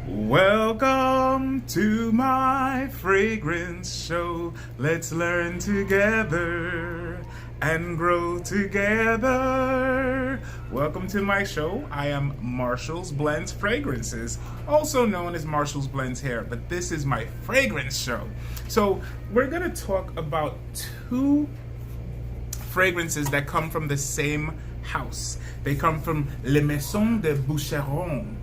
Welcome to my fragrance show. Let's learn together and grow together. Welcome to my show. I am Marshall's Blends Fragrances, also known as Marshall's Blends Hair, but this is my fragrance show. So we're gonna talk about two fragrances that come from the same house. They come from Les Maisons de Boucheron.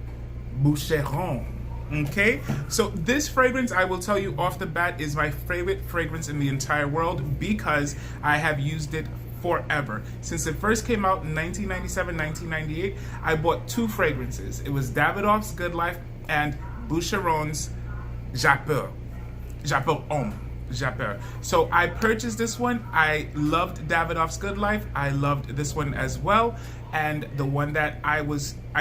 Okay, so this fragrance, I will tell you off the bat, is my favorite fragrance in the entire world because I have used it forever. Since it first came out in 1997, 1998, I bought two fragrances. It was Davidoff's Good Life and Boucheron's Jaipur. Homme. Jaipur. So I purchased this one. I loved Davidoff's Good Life. I loved this one as well. And the one that I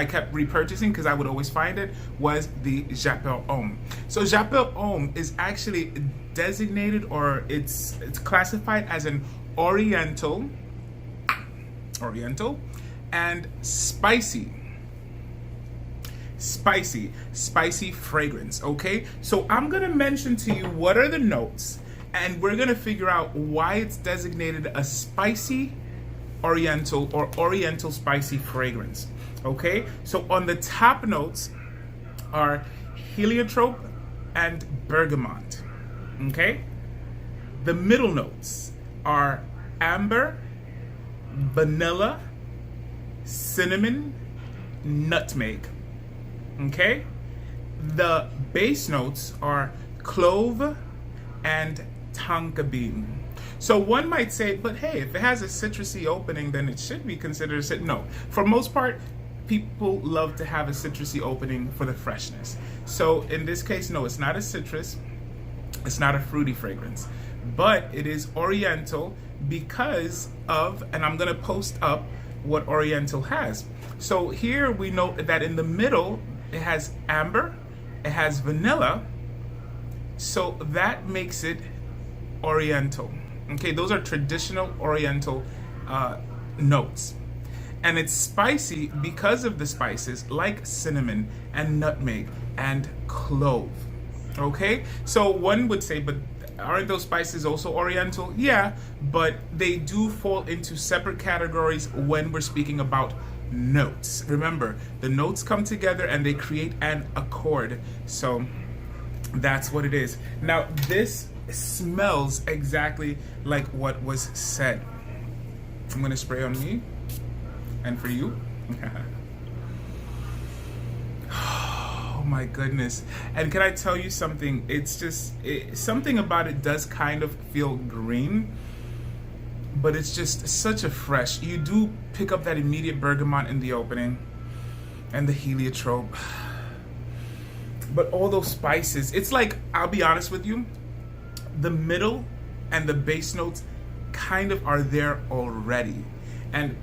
kept repurchasing because I would always find it was the Jaipur Homme. So Jaipur Homme is actually designated, or it's classified as an Oriental and spicy fragrance. Okay, so I'm gonna mention to you what are the notes, and we're gonna figure out why it's designated a spicy Oriental or Oriental spicy fragrance. Okay, so on the top notes are heliotrope and bergamot. Okay, the middle notes are amber, vanilla, cinnamon, nutmeg. Okay, the base notes are clove and tonka bean. So one might say, but hey, if it has a citrusy opening, then it should be considered no. For most part, people love to have a citrusy opening for the freshness. So in this case, no, it's not a citrus, it's not a fruity fragrance, but it is Oriental because of, and I'm gonna post up what Oriental has. So here we note that in the middle, it has amber, it has vanilla, so that makes it Oriental. Okay, those are traditional Oriental notes. And it's spicy because of the spices like cinnamon and nutmeg and clove. Okay, so one would say, but aren't those spices also Oriental? Yeah, but they do fall into separate categories when we're speaking about notes. Remember, the notes come together and they create an accord. So that's what it is. Now, this smells exactly like what was said. I'm gonna spray on me and for you. Oh my goodness. And can I tell you something? It's just, something about it does kind of feel green, but it's just such a fresh. You do pick up that immediate bergamot in the opening and the heliotrope. But all those spices, it's like, I'll be honest with you, the middle and the base notes kind of are there already. And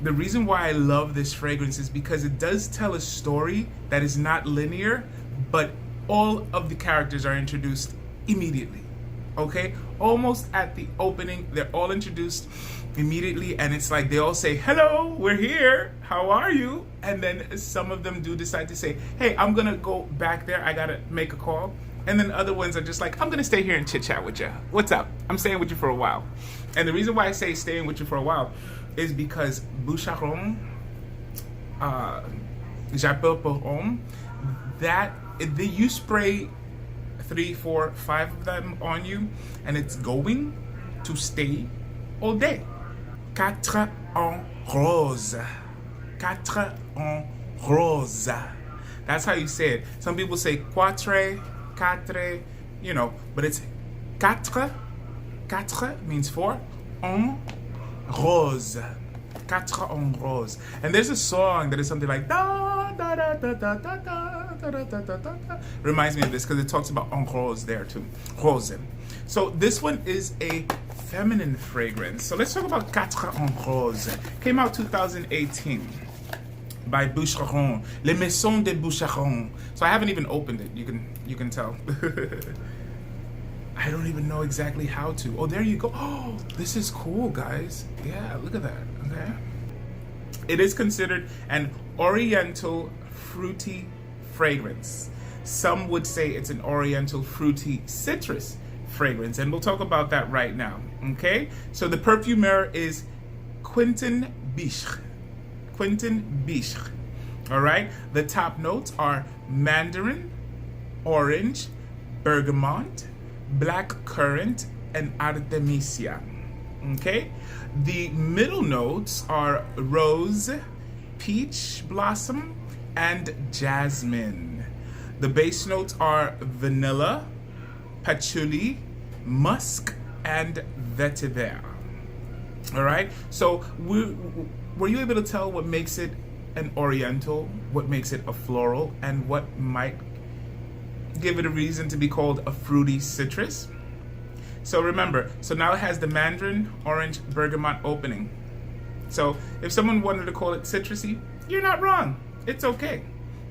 the reason why I love this fragrance is because it does tell a story that is not linear, but all of the characters are introduced immediately. Okay, almost at the opening, they're all introduced immediately, and it's like they all say, hello, we're here, how are you? And then some of them do decide to say, hey, I'm gonna go back there, I gotta make a call. And then other ones are just like, I'm gonna stay here and chit chat with you. What's up? I'm staying with you for a while. And the reason why I say staying with you for a while is because Boucheron, Jaipur Homme, that you spray 3, 4, 5 of them on you, and it's going to stay all day. Quatre en rose. Quatre en rose. That's how you say it. Some people say quatre, you know, but it's quatre. Quatre means 4. En rose. Quatre en rose. And there's a song that is something like da da da da da da da da da da da. Reminds me of this because it talks about en rose there too. Rose. So this one is a feminine fragrance. So let's talk about Quatre en rose. Came out 2018 by Boucheron. Les Maisons de Boucheron. So I haven't even opened it. You can tell. I don't even know exactly how to. Oh, there you go. Oh, this is cool, guys. Yeah, look at that. Okay. It is considered an Oriental fruity fragrance. Some would say it's an Oriental fruity citrus fragrance, and we'll talk about that right now. Okay, so the perfumer is Quentin Boucheron. Quentin Boucheron. All right, the top notes are mandarin, orange, bergamot, black currant, and artemisia. Okay, the middle notes are rose, peach blossom, and jasmine. The base notes are vanilla, patchouli, musk, and vetiver. All right, so were you able to tell what makes it an Oriental, what makes it a floral, and what might give it a reason to be called a fruity citrus? So remember, so now it has the mandarin, orange, bergamot opening. So if someone wanted to call it citrusy, you're not wrong. It's okay.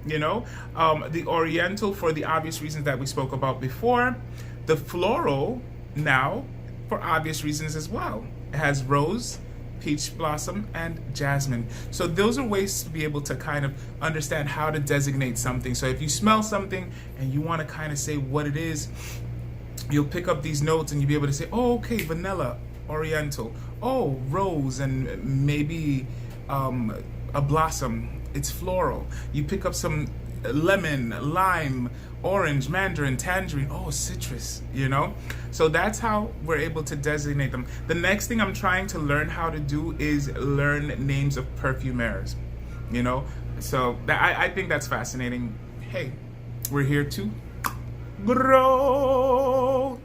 You know, the Oriental for the obvious reasons that we spoke about before. The floral now for obvious reasons as well. It has rose, peach blossom, and jasmine. So those are ways to be able to kind of understand how to designate something. So if you smell something and you want to kind of say what it is, you'll pick up these notes and you'll be able to say, oh, okay, vanilla, Oriental. Oh, rose, and maybe a blossom, it's floral. You pick up some lemon, lime, orange, mandarin, tangerine, oh, citrus, you know? So that's how we're able to designate them. The next thing I'm trying to learn how to do is learn names of perfumers, you know? So I think that's fascinating. Hey, we're here to grow.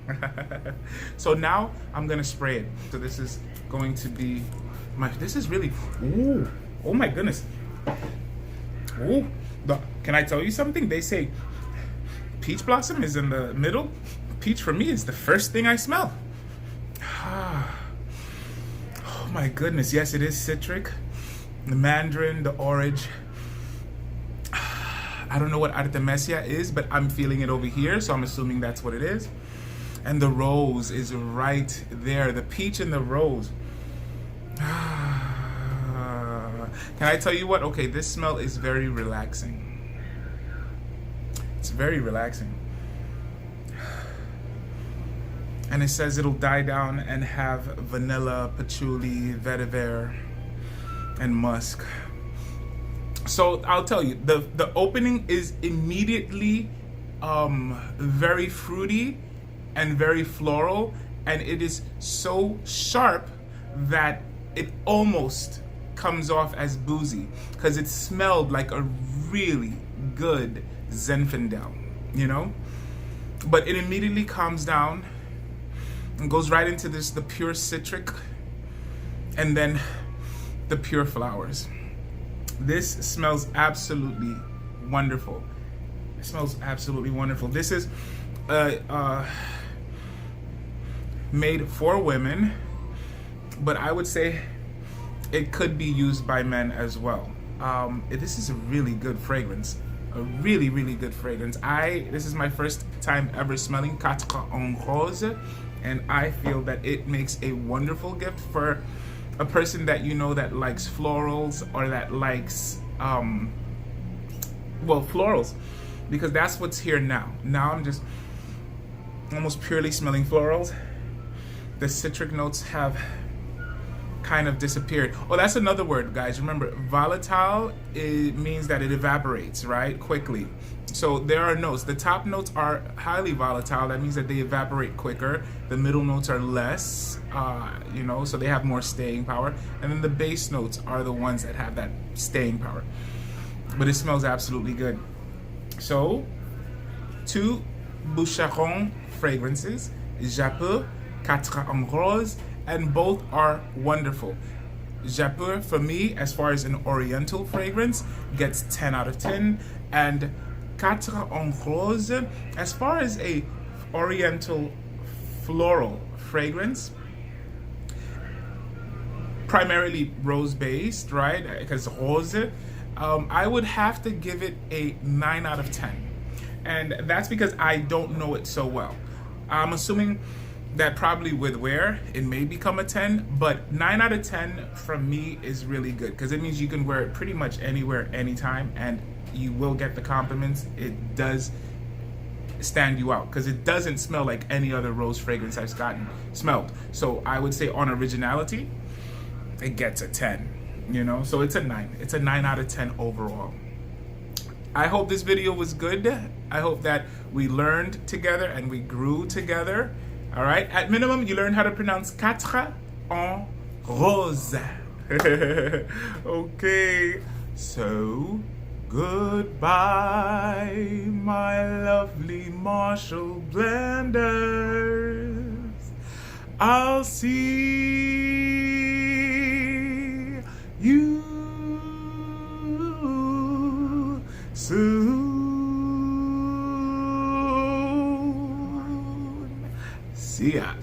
So now I'm gonna spray it. So this is going to be this is really, ooh, oh my goodness. Ooh, can I tell you something? They say peach blossom is in the middle. Peach for me is the first thing I smell. Oh my goodness, yes, it is citric. The mandarin, the orange. I don't know what artemisia is, but I'm feeling it over here, so I'm assuming that's what it is. And the rose is right there. The peach and the rose. Can I tell you what? Okay, this smell is very relaxing. It's very relaxing. And it says it'll die down and have vanilla, patchouli, vetiver, and musk. So I'll tell you, the opening is immediately very fruity and very floral, and it is so sharp that it almost comes off as boozy because it smelled like a really good Zinfandel, you know? But it immediately calms down and goes right into the pure citric and then the pure flowers. This smells absolutely wonderful. It smells absolutely wonderful. This is made for women, but I would say it could be used by men as well. This is a really good fragrance. A really, really good fragrance. This is my first time ever smelling Quatre en Rose, and I feel that it makes a wonderful gift for a person that you know that likes florals or that likes, florals, because that's what's here now. Now I'm just almost purely smelling florals. The citric notes have kind of disappeared. Oh, that's another word, guys. Remember, volatile, it means that it evaporates, right? Quickly. So there are notes. The top notes are highly volatile. That means that they evaporate quicker. The middle notes are less, so they have more staying power. And then the base notes are the ones that have that staying power. But it smells absolutely good. So, 2 Boucheron fragrances, Jaipur, Quatre en Rose, and both are wonderful. Jaipur, for me, as far as an Oriental fragrance, gets 10 out of 10. And Quatre en Rose, as far as a Oriental floral fragrance, primarily rose-based, right? Because rose, I would have to give it a 9 out of 10. And that's because I don't know it so well. I'm assuming that probably with wear, it may become a 10, but 9 out of 10 from me is really good because it means you can wear it pretty much anywhere, anytime, and you will get the compliments. It does stand you out because it doesn't smell like any other rose fragrance I've gotten smelled. So I would say on originality, it gets a 10, you know? So it's a 9. It's a 9 out of 10 overall. I hope this video was good. I hope that we learned together and we grew together. All right? At minimum, you learned how to pronounce quatre en rose. Okay. So, goodbye, my lovely Marshall blenders. I'll see you soon. See ya.